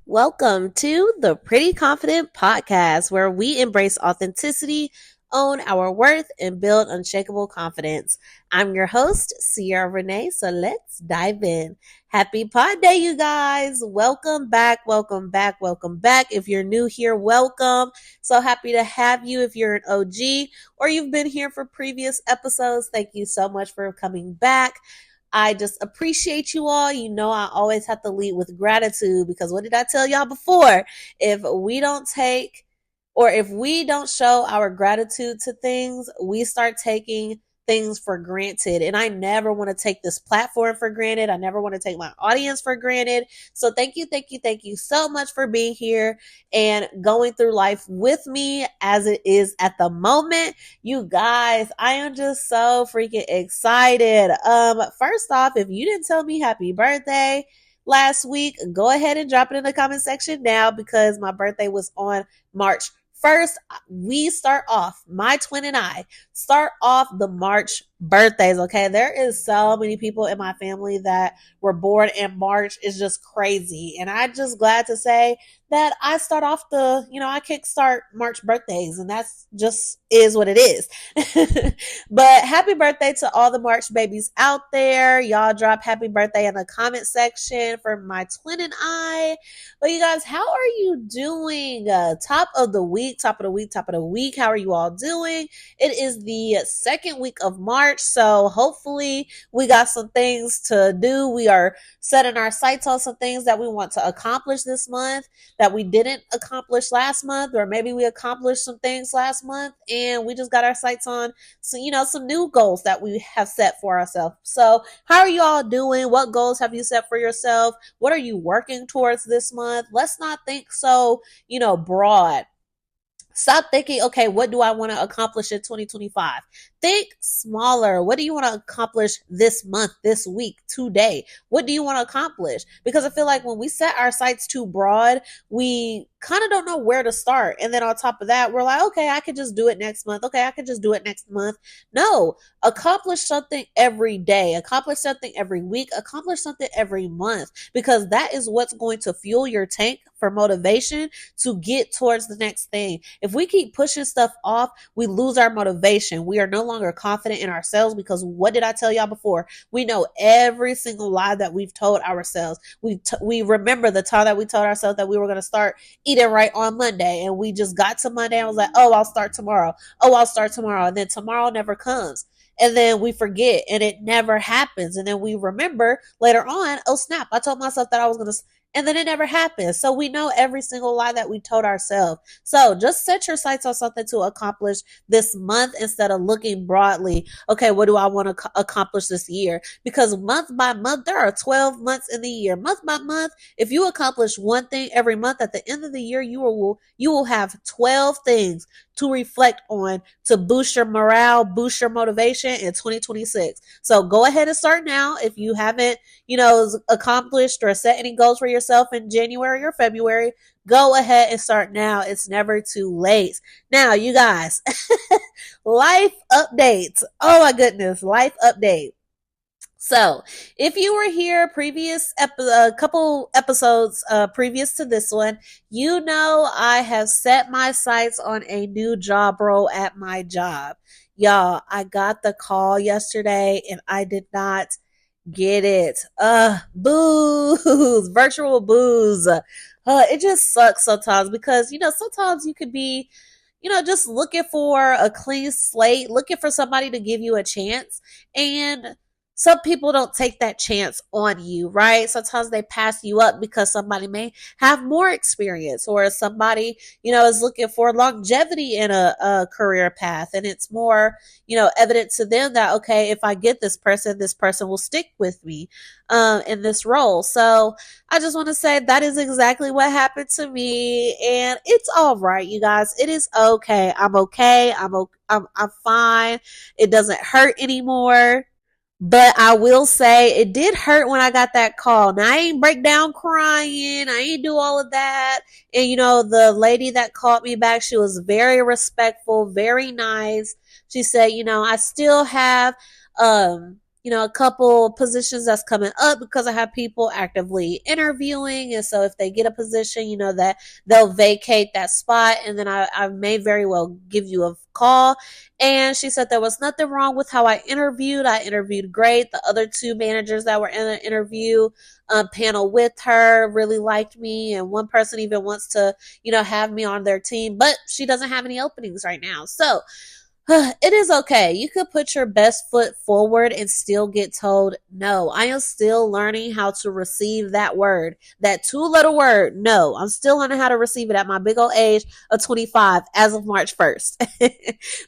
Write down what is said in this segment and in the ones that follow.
Welcome to the Pretty Confident Podcast, where we embrace authenticity, own our worth, and build unshakable confidence. I'm your host, Sierra Renee, so let's dive in. Happy Pod Day, you guys. Welcome back, welcome back, welcome back. If you're new here, welcome. So happy to have you. If you're an OG or you've been here for previous episodes, thank you so much for coming back. I just appreciate you all. You know, I always have to lead with gratitude because what did I tell y'all before? If we don't take or if we don't show our gratitude to things, we start taking things for granted. And I never want to take this platform for granted. I never want to take my audience for granted. So thank you so much for being here and going through life with me as it is at the moment. You guys, I am just so freaking excited. First off, if you didn't tell me happy birthday last week, go ahead and drop it in the comment section now because my birthday was on March 1st. We start off, my twin and I start off the March birthdays. Okay. There is so many people in my family that were born in March. It's just crazy. And I'm just glad to say that I start off I kickstart March birthdays, and that's just is what it is. But happy birthday to all the March babies out there. Y'all drop happy birthday in the comment section for my twin and I. But you guys, how are you doing? Top of the week. How are you all doing? It is the second week of March, so hopefully we got some things to do. We are setting our sights on some things that we want to accomplish this month that we didn't accomplish last month, or maybe we accomplished some things last month and we just got our sights on some new goals that we have set for ourselves. So how are you all doing? What goals have you set for yourself? What are you working towards this month? Let's not think so, broad. Stop thinking, okay, what do I want to accomplish in 2025? Think smaller. What do you want to accomplish this month, this week, today? What do you want to accomplish? Because I feel like when we set our sights too broad, we kind of don't know where to start. And then on top of that, we're like, okay, I could just do it next month. Okay, I could just do it next month. No, accomplish something every day, accomplish something every week, accomplish something every month, because that is what's going to fuel your tank for motivation to get towards the next thing. If we keep pushing stuff off, we lose our motivation. We are no longer confident in ourselves because what did I tell y'all before? We know every single lie that we've told ourselves. We remember the time that we told ourselves that we were going to start eating right on Monday, and we just got to Monday and was like, oh, I'll start tomorrow. Oh, I'll start tomorrow. And then tomorrow never comes. And then we forget and it never happens. And then we remember later on, oh snap, I told myself that I was going to, and then it never happens. So we know every single lie that we told ourselves. So just set your sights on something to accomplish this month instead of looking broadly. Okay, what do I want to accomplish this year? Because month by month, there are 12 months in the year. Month by month, if you accomplish one thing every month, at the end of the year, you will have 12 things to reflect on to boost your morale, boost your motivation in 2026. So go ahead and start now. If you haven't, accomplished or set any goals for yourself in January or February, go ahead and start now. It's never too late. Now, you guys, life updates. Oh my goodness, life update. So, if you were here a couple episodes previous to this one, you know I have set my sights on a new job role at my job. Y'all, I got the call yesterday and I did not get it. Booze, virtual booze. It just sucks sometimes because, sometimes you could be just looking for a clean slate, looking for somebody to give you a chance. And some people don't take that chance on you, right? Sometimes they pass you up because somebody may have more experience, or somebody, is looking for longevity in a career path. And it's more, evident to them that, okay, if I get this person will stick with me in this role. So I just want to say that is exactly what happened to me. And it's all right, you guys. It is okay. I'm okay. I'm fine. It doesn't hurt anymore. But I will say it did hurt when I got that call. Now I ain't break down crying. I ain't do all of that. And the lady that called me back, she was very respectful, very nice. She said, I still have a couple positions that's coming up because I have people actively interviewing. And so if they get a position, that they'll vacate that spot. And then I may very well give you a call. And she said there was nothing wrong with how I interviewed. I interviewed great. The other two managers that were in the interview panel with her really liked me. And one person even wants to, have me on their team, but she doesn't have any openings right now. So it is okay. You could put your best foot forward and still get told no. I am still learning how to receive that word, that 2-letter word. No, I'm still learning how to receive it at my big old age of 25 as of March 1st.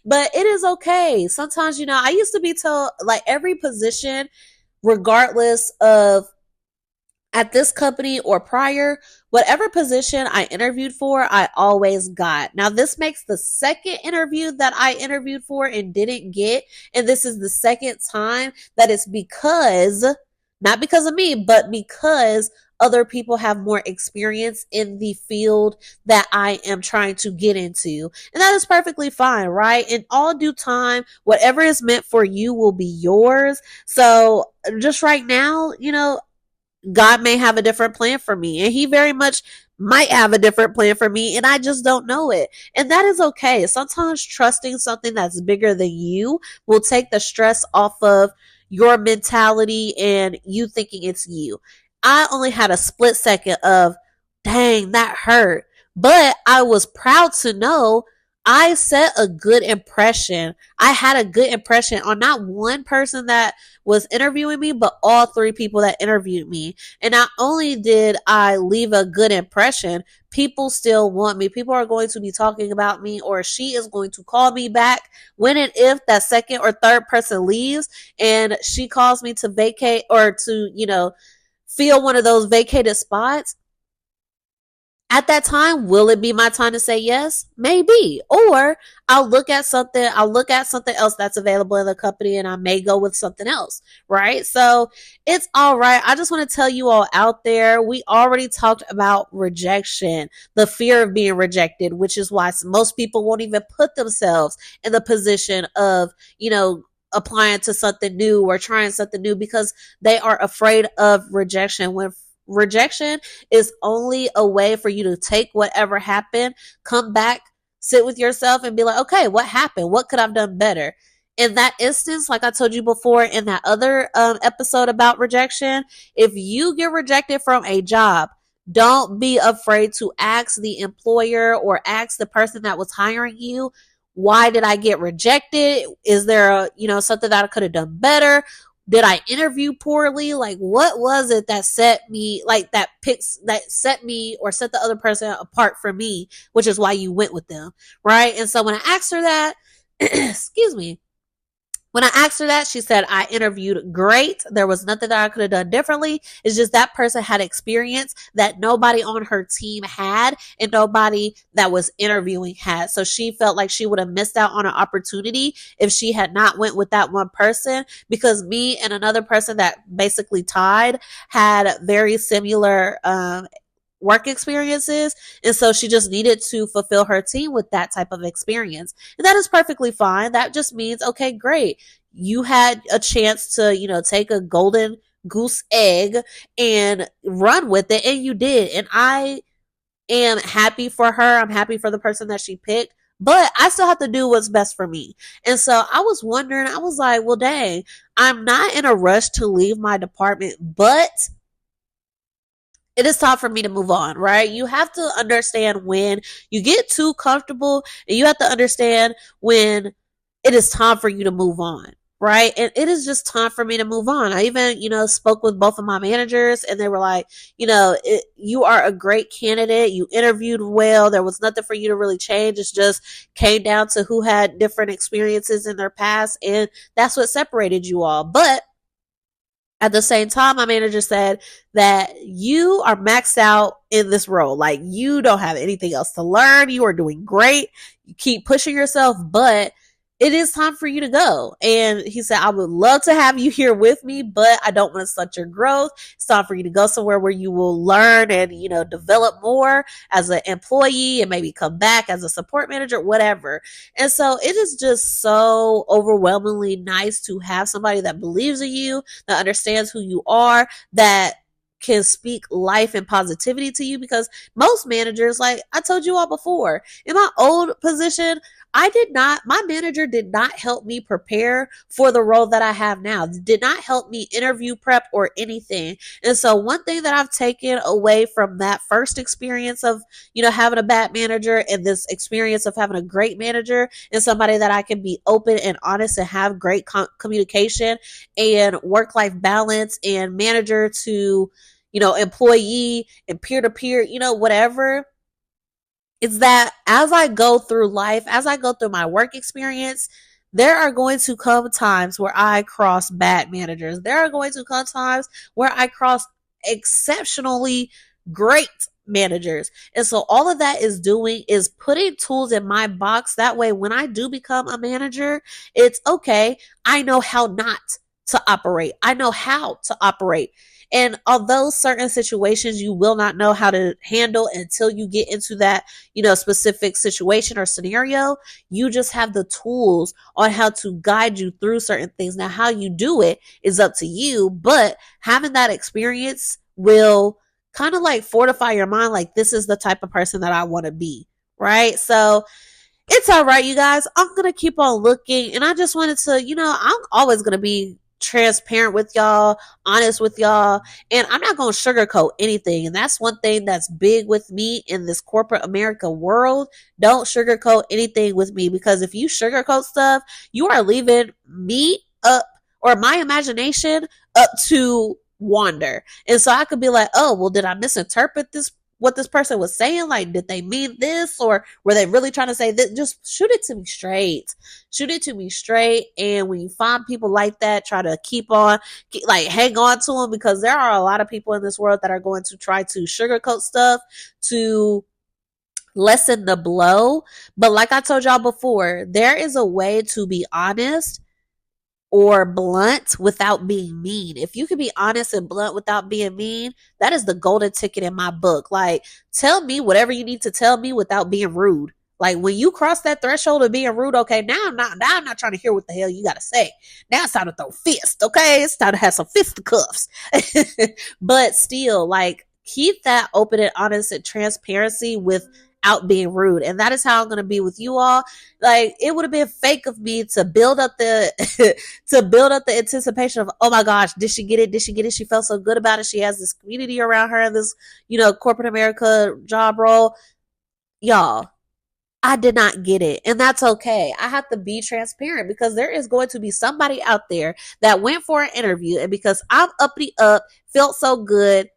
But it is okay. Sometimes, I used to be told like every position, regardless of at this company or prior, whatever position I interviewed for, I always got. Now, this makes the second interview that I interviewed for and didn't get. And this is the second time that it's because, not because of me, but because other people have more experience in the field that I am trying to get into. And that is perfectly fine, right? In all due time, whatever is meant for you will be yours. So just right now, God may have a different plan for me, and he very much might have a different plan for me, and I just don't know it. And that is okay. Sometimes trusting something that's bigger than you will take the stress off of your mentality and you thinking it's you. I only had a split second of, dang, that hurt. But I was proud to know I set a good impression. I had a good impression on not one person that was interviewing me, but all 3 people that interviewed me. And not only did I leave a good impression, people still want me. People are going to be talking about me, or she is going to call me back when and if that second or third person leaves and she calls me to vacate or to, fill one of those vacated spots. At that time, will it be my time to say yes? Maybe. Or I'll look at something else that's available in the company and I may go with something else, right? So it's all right. I just want to tell you all out there, we already talked about rejection, the fear of being rejected, which is why most people won't even put themselves in the position of, applying to something new or trying something new because they are afraid of rejection. When rejection is only a way for you to take whatever happened, come back, sit with yourself and be like, okay, what happened? What could I have done better? In that instance, like I told you before in that other episode about rejection, if you get rejected from a job, don't be afraid to ask the employer or ask the person that was hiring you, why did I get rejected? Is there something that I could have done better? Did I interview poorly? Like, what was it that set me, like that set me or set the other person apart from me, which is why you went with them, right? And so when I asked her that, excuse me, when I asked her that, she said, I interviewed great. There was nothing that I could have done differently. It's just that person had experience that nobody on her team had and nobody that was interviewing had. So she felt like she would have missed out on an opportunity if she had not went with that one person, because me and another person that basically tied had very similar work experiences. And so she just needed to fulfill her team with that type of experience. And that is perfectly fine. That just means, okay, great. You had a chance to, take a golden goose egg and run with it. And you did. And I am happy for her. I'm happy for the person that she picked. But I still have to do what's best for me. And so I was wondering, I was like, well, dang, I'm not in a rush to leave my department, but it is time for me to move on, right? You have to understand when you get too comfortable, and you have to understand when it is time for you to move on, right? And it is just time for me to move on. I even, spoke with both of my managers and they were like, you are a great candidate. You interviewed well. There was nothing for you to really change. It just came down to who had different experiences in their past. And that's what separated you all. But at the same time, my manager said that you are maxed out in this role. Like, you don't have anything else to learn. You are doing great. You keep pushing yourself, but it is time for you to go. And he said, I would love to have you here with me, but I don't want to stunt your growth. It's time for you to go somewhere where you will learn and, develop more as an employee and maybe come back as a support manager, whatever. And so it is just so overwhelmingly nice to have somebody that believes in you, that understands who you are, that can speak life and positivity to you, because most managers, like I told you all before, in my old position, my manager did not help me prepare for the role that I have now, did not help me interview prep or anything. And so one thing that I've taken away from that first experience of, having a bad manager, and this experience of having a great manager and somebody that I can be open and honest and have great communication and work-life balance and manager to, employee and peer-to-peer, whatever, is that as I go through life, as I go through my work experience, there are going to come times where I cross bad managers. There are going to come times where I cross exceptionally great managers. And so all of that is doing is putting tools in my box. That way, when I do become a manager, it's okay. I know how not to operate. I know how to operate. And although certain situations you will not know how to handle until you get into that, specific situation or scenario, you just have the tools on how to guide you through certain things. Now, how you do it is up to you, but having that experience will kind of like fortify your mind. Like, this is the type of person that I want to be. Right. So it's all right, you guys. I'm going to keep on looking. And I just wanted to, I'm always going to be transparent with y'all, honest with y'all, and I'm not going to sugarcoat anything. And that's one thing that's big with me in this corporate America world. Don't sugarcoat anything with me, because if you sugarcoat stuff, you are leaving me up, or my imagination up, to wander. And so I could be like, oh, well, did I misinterpret what this person was saying? Like, did they mean this, or were they really trying to say this? Just shoot it to me straight. Shoot it to me straight. And when you find people like that, try to hang on to them, because there are a lot of people in this world that are going to try to sugarcoat stuff to lessen the blow. But like I told y'all before, there is a way to be honest or blunt without being mean. If you can be honest and blunt without being mean, that is the golden ticket in my book. Like, tell me whatever you need to tell me without being rude. Like, when you cross that threshold of being rude, okay, now I'm not trying to hear what the hell you got to say. Now it's time to throw fists, okay? It's time to have some fisticuffs. But still, like, keep that open and honest and transparency without being rude. And that is how I'm going to be with you all. Like, it would have been fake of me to build up the anticipation of, oh my gosh, did she get it? Did she get it? She felt so good about it. She has this community around her in this, corporate America job role. Y'all, I did not get it. And that's okay. I have to be transparent, because there is going to be somebody out there that went for an interview, and because I'm uppity up, felt so good,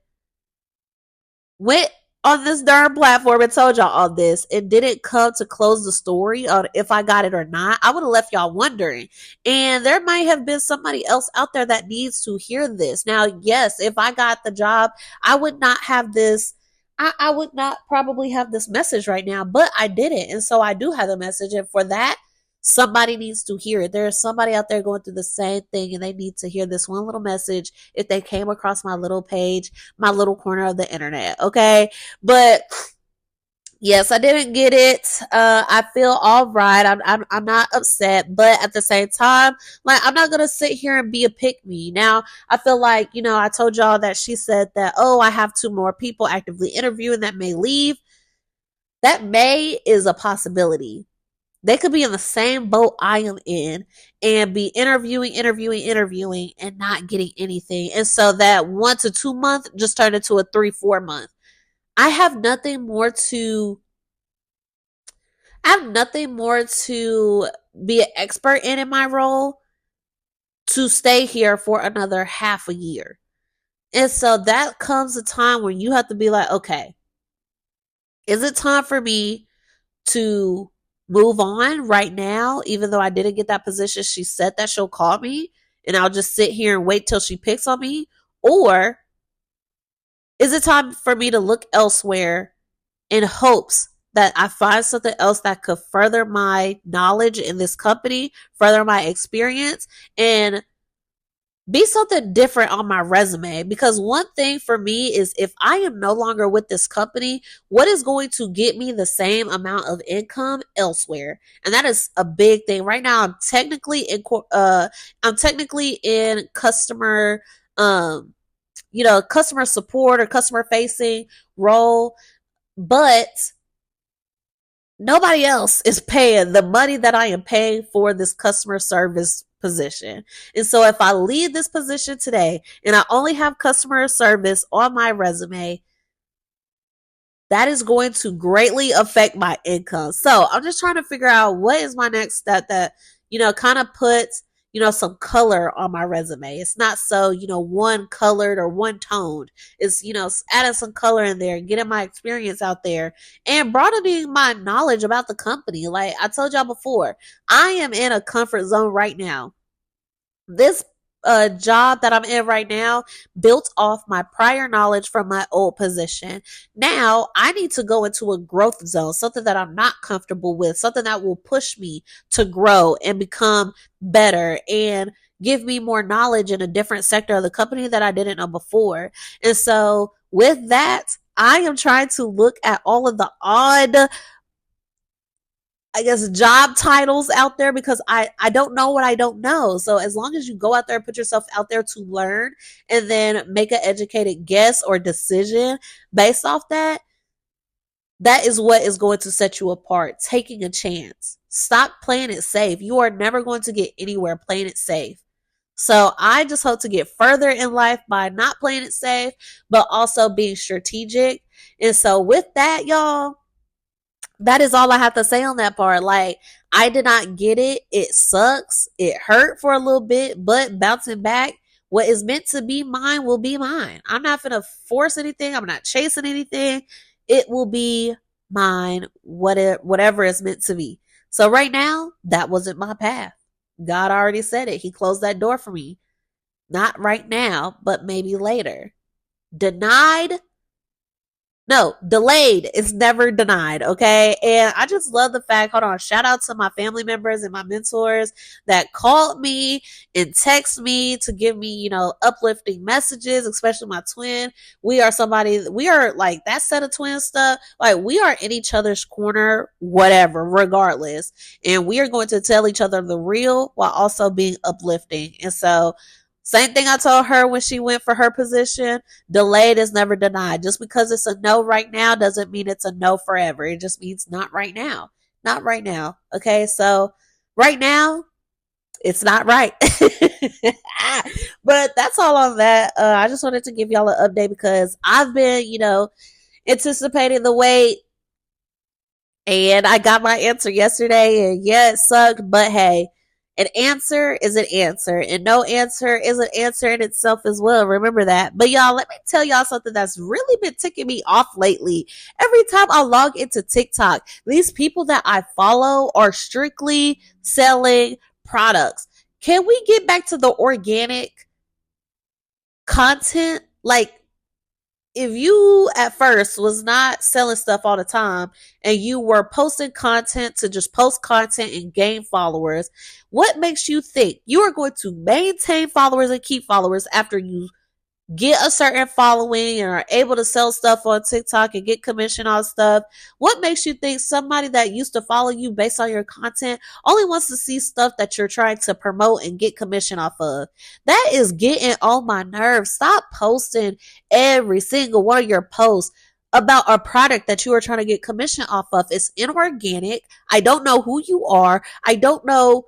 went on this darn platform and told y'all all this, it didn't come to close the story on if I got it or not. I would have left y'all wondering. And there might have been somebody else out there that needs to hear this. Now, yes, if I got the job, I would not have this. I would not probably have this message right now, but I didn't. And so I do have the message. And for that, somebody needs to hear it. There's somebody out there going through the same thing, and they need to hear this one little message if they came across my little page, my little corner of the internet. Okay. But yes, I didn't get it. I feel all right. I'm not upset, but at the same time, like, I'm not gonna sit here and be a pick me. Now, I feel like, I told y'all that she said that, oh, I have 2 more people actively interviewing that may leave. That may is a possibility. They could be in the same boat I am in and be interviewing, and not getting anything. And so that 1 to 2 month just turned into a 3-4 month. I have nothing more to be an expert in my role to stay here for another half a year. And so that comes a time when you have to be like, okay, is it time for me to move on right now? Even though I didn't get that position, she said that she'll call me, and I'll just sit here and wait till she picks on me? Or is it time for me to look elsewhere in hopes that I find something else that could further my knowledge in this company, further my experience, and be something different on my resume. Because one thing for me is, if I am no longer with this company, what is going to get me the same amount of income elsewhere? And that is a big thing. Right now I'm technically in customer customer support or customer facing role, but nobody else is paying the money that I am paying for this customer service position. And so if I leave this position today and I only have customer service on my resume, that is going to greatly affect my income. So I'm just trying to figure out what is my next step that, kind of puts, some color on my resume. It's not so, one colored or one toned. It's, adding some color in there, getting my experience out there, and broadening my knowledge about the company. Like I told y'all before, I am in a comfort zone right now. This job that I'm in right now built off my prior knowledge from my old position. Now I need to go into a growth zone, something that I'm not comfortable with, something that will push me to grow and become better and give me more knowledge in a different sector of the company that I didn't know before. And so with that, I am trying to look at all of the odd, I guess, job titles out there, because I don't know what I don't know. So as long as you go out there and put yourself out there to learn and then make an educated guess or decision based off that, that is what is going to set you apart. Taking a chance. Stop playing it safe. You are never going to get anywhere playing it safe. So I just hope to get further in life by not playing it safe, but also being strategic. And so with that, y'all, that is all I have to say on that part. Like, I did not get it. It sucks. It hurt for a little bit, but bouncing back, what is meant to be mine will be mine. I'm not going to force anything. I'm not chasing anything. It will be mine, whatever is meant to be. So right now, that wasn't my path. God already said it. He closed that door for me. Not right now, but maybe later. Denied? No, delayed is never denied, okay? And I just love the fact, hold on, shout out to my family members and my mentors that called me and text me to give me, uplifting messages, especially my twin. We are like that set of twin stuff. Like, we are in each other's corner, whatever, regardless. And we are going to tell each other the real while also being uplifting. And so, same thing I told her when she went for her position. Delayed is never denied. Just because it's a no right now doesn't mean it's a no forever. It just means not right now. Not right now. Okay, so right now, it's not right. But that's all on that. I just wanted to give y'all an update because I've been, anticipating the wait. And I got my answer yesterday. And yeah, it sucked. But hey, an answer is an answer, and no answer is an answer in itself as well. Remember that. But y'all, let me tell y'all something that's really been ticking me off lately. Every time I log into TikTok, these people that I follow are strictly selling products. Can we get back to the organic content? Like, if you at first was not selling stuff all the time and you were posting content to just post content and gain followers, what makes you think you are going to maintain followers and keep followers after you get a certain following and are able to sell stuff on TikTok and get commission on stuff? What makes you think somebody that used to follow you based on your content only wants to see stuff that you're trying to promote and get commission off of? That is getting on my nerves. Stop posting every single one of your posts about a product that you are trying to get commission off of. It's inorganic. I don't know who you are. I don't know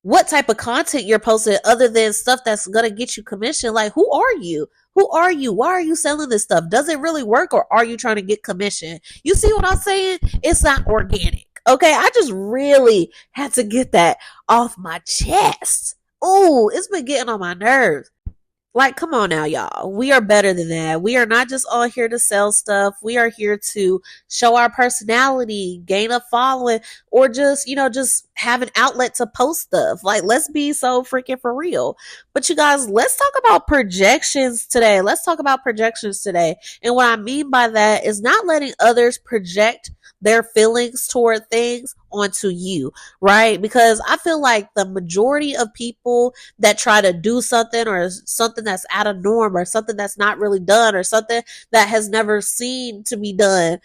what type of content you're posting other than stuff that's going to get you commission. Like, who are you? Who are you? Why are you selling this stuff? Does it really work, or are you trying to get commission? You see what I'm saying? It's not organic. Okay, I just really had to get that off my chest. Oh, it's been getting on my nerves. Like, come on now, y'all. We are better than that. We are not just all here to sell stuff. We are here to show our personality, gain a following, or just, just have an outlet to post stuff. Like, let's be so freaking for real. But you guys, let's talk about projections today. Let's talk about projections today. And what I mean by that is not letting others project their feelings toward things onto you, right? Because I feel like the majority of people that try to do something or something that's out of norm or something that's not really done or something that has never seen to be done,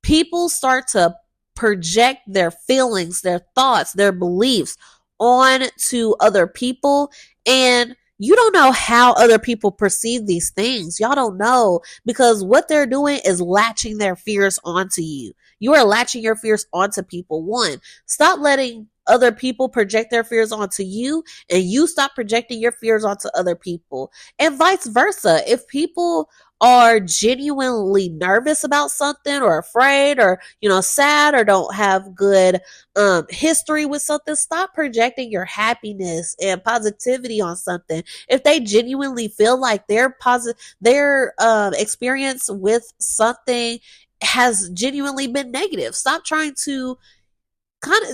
people start to project their feelings, their thoughts, their beliefs on to other people. And you don't know how other people perceive these things. Y'all don't know, because what they're doing is latching their fears onto you. You are latching your fears onto people. One, stop letting other people project their fears onto you, and you stop projecting your fears onto other people, and vice versa. If people are genuinely nervous about something or afraid or sad or don't have good history with something, stop projecting your happiness and positivity on something. If they genuinely feel like their experience with something has genuinely been negative, stop trying to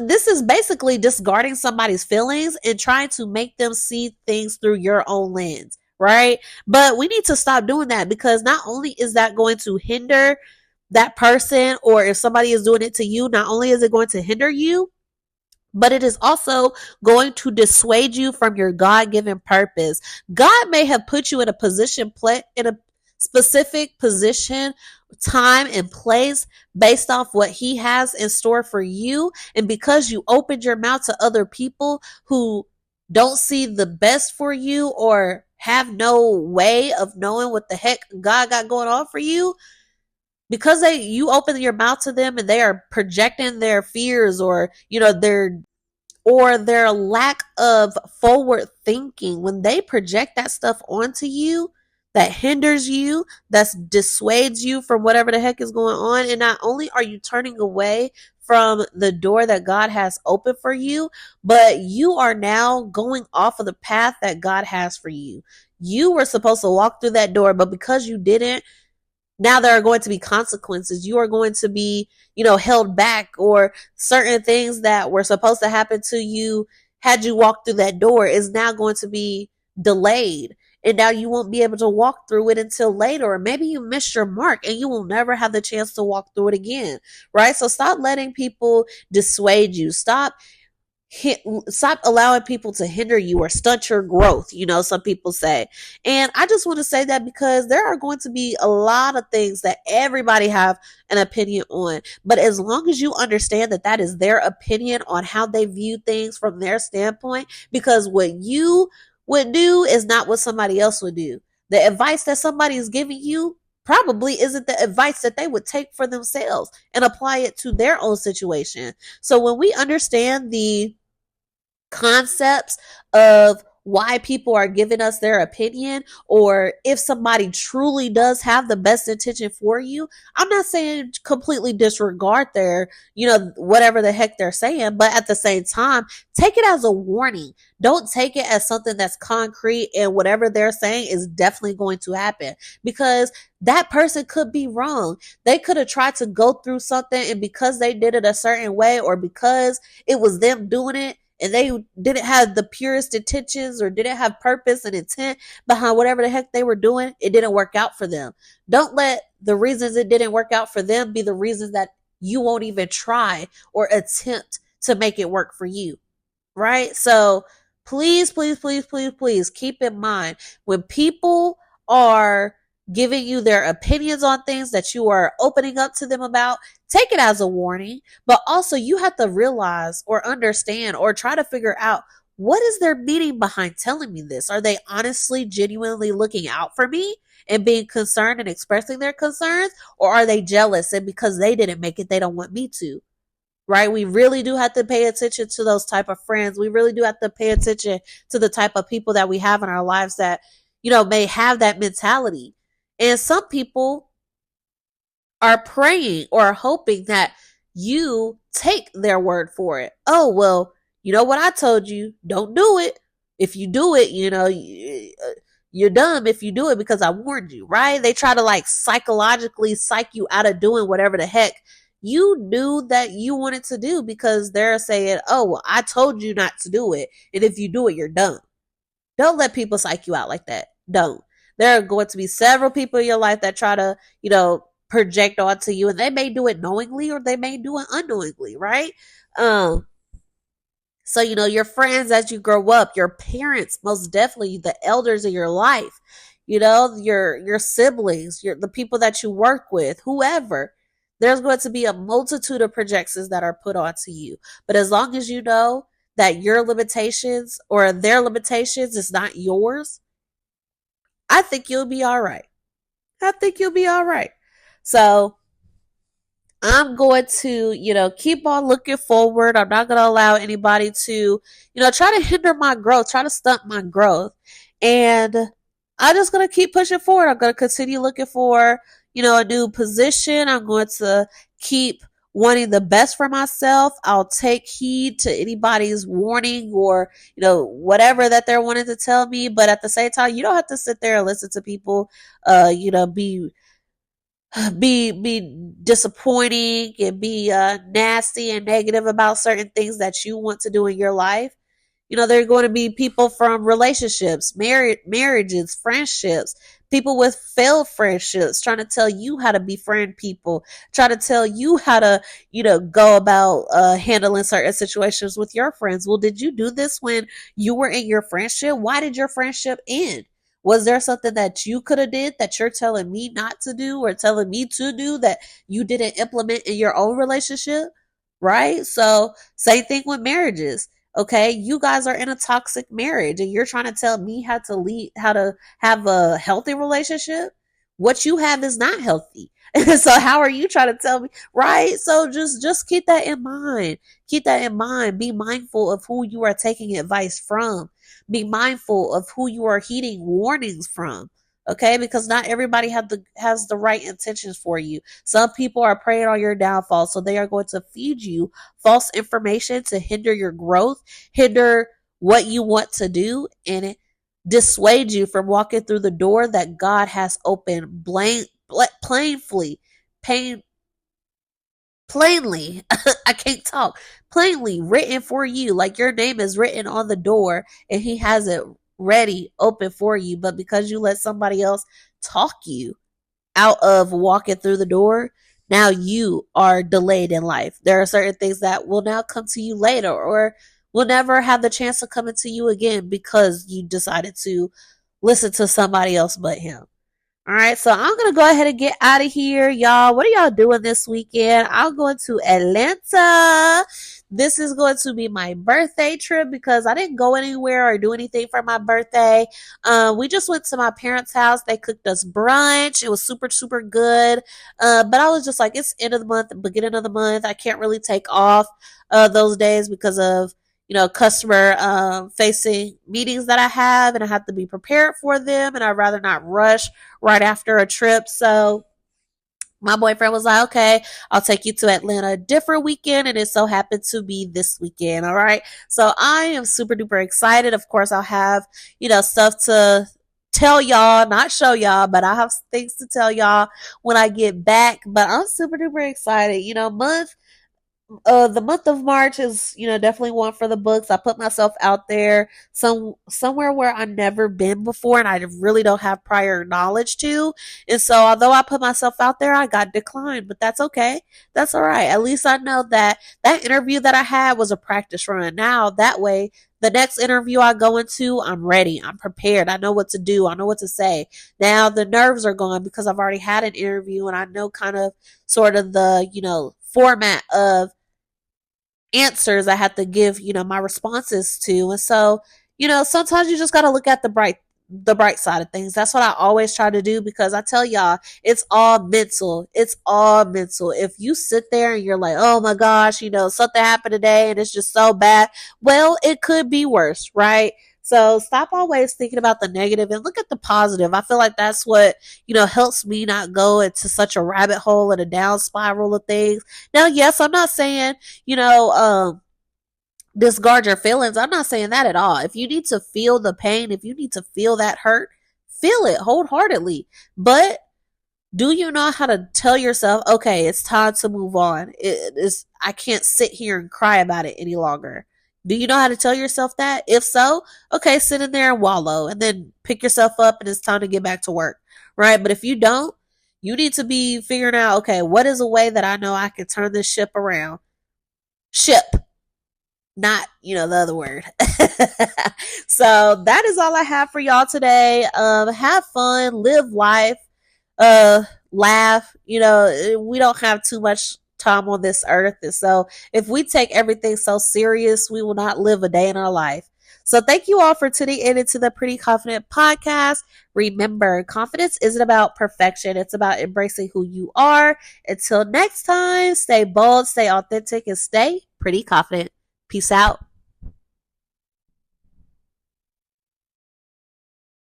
this is basically discarding somebody's feelings and trying to make them see things through your own lens, right? But we need to stop doing that, because not only is that going to hinder that person, or if somebody is doing it to you, not only is it going to hinder you, but it is also going to dissuade you from your God-given purpose. God may have put you in in a specific position, time, and place based off what he has in store for you. And because you opened your mouth to other people who don't see the best for you or have no way of knowing what the heck God got going on for you, because you open your mouth to them and they are projecting their fears or their lack of forward thinking, when they project that stuff onto you, that hinders you, that dissuades you from whatever the heck is going on. And not only are you turning away from the door that God has opened for you, but you are now going off of the path that God has for you. You were supposed to walk through that door, but because you didn't, now there are going to be consequences. You are going to be, held back, or certain things that were supposed to happen to you had you walked through that door is now going to be delayed. And now you won't be able to walk through it until later. Or maybe you missed your mark and you will never have the chance to walk through it again. Right? So stop letting people dissuade you. Stop allowing people to hinder you or stunt your growth, some people say. And I just want to say that because there are going to be a lot of things that everybody have an opinion on, but as long as you understand that that is their opinion on how they view things from their standpoint, because what you would do is not what somebody else would do. The advice that somebody is giving you probably isn't the advice that they would take for themselves and apply it to their own situation. So when we understand the concepts of why people are giving us their opinion, or if somebody truly does have the best intention for you, I'm not saying completely disregard their, whatever the heck they're saying, but at the same time, take it as a warning. Don't take it as something that's concrete and whatever they're saying is definitely going to happen, because that person could be wrong. They could have tried to go through something, and because they did it a certain way, or because it was them doing it, and they didn't have the purest intentions or didn't have purpose and intent behind whatever the heck they were doing, it didn't work out for them. Don't let the reasons it didn't work out for them be the reasons that you won't even try or attempt to make it work for you. Right? So please, please, please, please, please keep in mind, when people are giving you their opinions on things that you are opening up to them about, take it as a warning. But also, you have to realize or understand or try to figure out, what is their meaning behind telling me this? Are they honestly, genuinely looking out for me and being concerned and expressing their concerns? Or are they jealous, and because they didn't make it, they don't want me to? Right? We really do have to pay attention to those type of friends. We really do have to pay attention to the type of people that we have in our lives that, may have that mentality. And some people are praying or hoping that you take their word for it. Oh, well, you know what I told you? Don't do it. If you do it, you're dumb if you do it because I warned you, right? They try to like psychologically psych you out of doing whatever the heck you knew that you wanted to do because they're saying, oh, well, I told you not to do it. And if you do it, you're dumb. Don't let people psych you out like that. Don't. There are going to be several people in your life that try to, project onto you, and they may do it knowingly or they may do it unknowingly, right? Um, so, your friends as you grow up, your parents, most definitely the elders in your life, your siblings, the people that you work with, whoever. There's going to be a multitude of projections that are put onto you. But as long as you know that your limitations or their limitations is not yours, I think you'll be all right. I think you'll be all right. So I'm going to, keep on looking forward. I'm not going to allow anybody to, try to hinder my growth, try to stunt my growth. And I'm just going to keep pushing forward. I'm going to continue looking for, a new position. I'm going to keep wanting the best for myself. I'll take heed to anybody's warning or, whatever that they're wanting to tell me. But at the same time, you don't have to sit there and listen to people, be disappointing and be nasty and negative about certain things that you want to do in your life. There are going to be people from relationships, marriages, friendships, people with failed friendships trying to tell you how to befriend people, try to tell you how to, go about handling certain situations with your friends. Well, did you do this when you were in your friendship? Why did your friendship end? Was there something that you could have did that you're telling me not to do or telling me to do that you didn't implement in your own relationship? Right? So same thing with marriages. Okay, you guys are in a toxic marriage and you're trying to tell me how to have a healthy relationship. What you have is not healthy. So how are you trying to tell me? Right? So just keep that in mind. Keep that in mind. Be mindful of who you are taking advice from. Be mindful of who you are heeding warnings from. Okay, because not everybody has the right intentions for you. Some people are preying on your downfall, so they are going to feed you false information to hinder your growth, hinder what you want to do, and dissuade you from walking through the door that God has opened plainly, plainly. I can't talk. Plainly written for you, like your name is written on the door, and He has it ready, open for you. But because you let somebody else talk you out of walking through the door, now you are delayed in life. There are certain things that will now come to you later or will never have the chance to come into you again because you decided to listen to somebody else but Him. All right, so I'm going to go ahead and get out of here, y'all. What are y'all doing this weekend? I'm going to Atlanta. This is going to be my birthday trip because I didn't go anywhere or do anything for my birthday. We just went to my parents' house. They cooked us brunch. It was super, super good. But I was just like, it's end of the month, beginning of the month. I can't really take off those days because of customer facing meetings that I have, and I have to be prepared for them, and I'd rather not rush right after a trip. So my boyfriend was like, okay, I'll take you to Atlanta a different weekend, and it so happened to be this weekend. All right, so I am super duper excited. Of course, I'll have stuff to tell y'all, not show y'all, but I have things to tell y'all when I get back. But I'm super duper excited. The month of March is, definitely one for the books. I put myself out there somewhere where I've never been before and I really don't have prior knowledge to. And so although I put myself out there, I got declined, but that's okay. That's all right. At least I know that interview that I had was a practice run. Now that way, the next interview I go into, I'm ready. I'm prepared. I know what to do. I know what to say. Now the nerves are gone because I've already had an interview and I know kind of sort of the, format of answers I have to give, my responses to. And so, sometimes you just got to look at the bright side of things. That's what I always try to do because I tell y'all, it's all mental. It's all mental. If you sit there and you're like, oh my gosh, something happened today and it's just so bad. Well, it could be worse, right? So stop always thinking about the negative and look at the positive. I feel like that's what, helps me not go into such a rabbit hole and a down spiral of things. Now, yes, I'm not saying, discard your feelings. I'm not saying that at all. If you need to feel the pain, if you need to feel that hurt, feel it wholeheartedly. But do you know how to tell yourself, okay, it's time to move on? I can't sit here and cry about it any longer. Do you know how to tell yourself that? If so, okay, sit in there and wallow and then pick yourself up and it's time to get back to work, right? But if you don't, you need to be figuring out, okay, what is a way that I know I can turn this ship around? Ship, not, the other word. So that is all I have for y'all today. Have fun, live life, laugh. We don't have too much time on this earth, and so if we take everything so serious, we will not live a day in our life. So thank you all for tuning in into the Pretty Confident podcast. Remember, confidence isn't about perfection, it's about embracing who you are. Until next time, stay bold, stay authentic, and stay pretty confident. Peace out.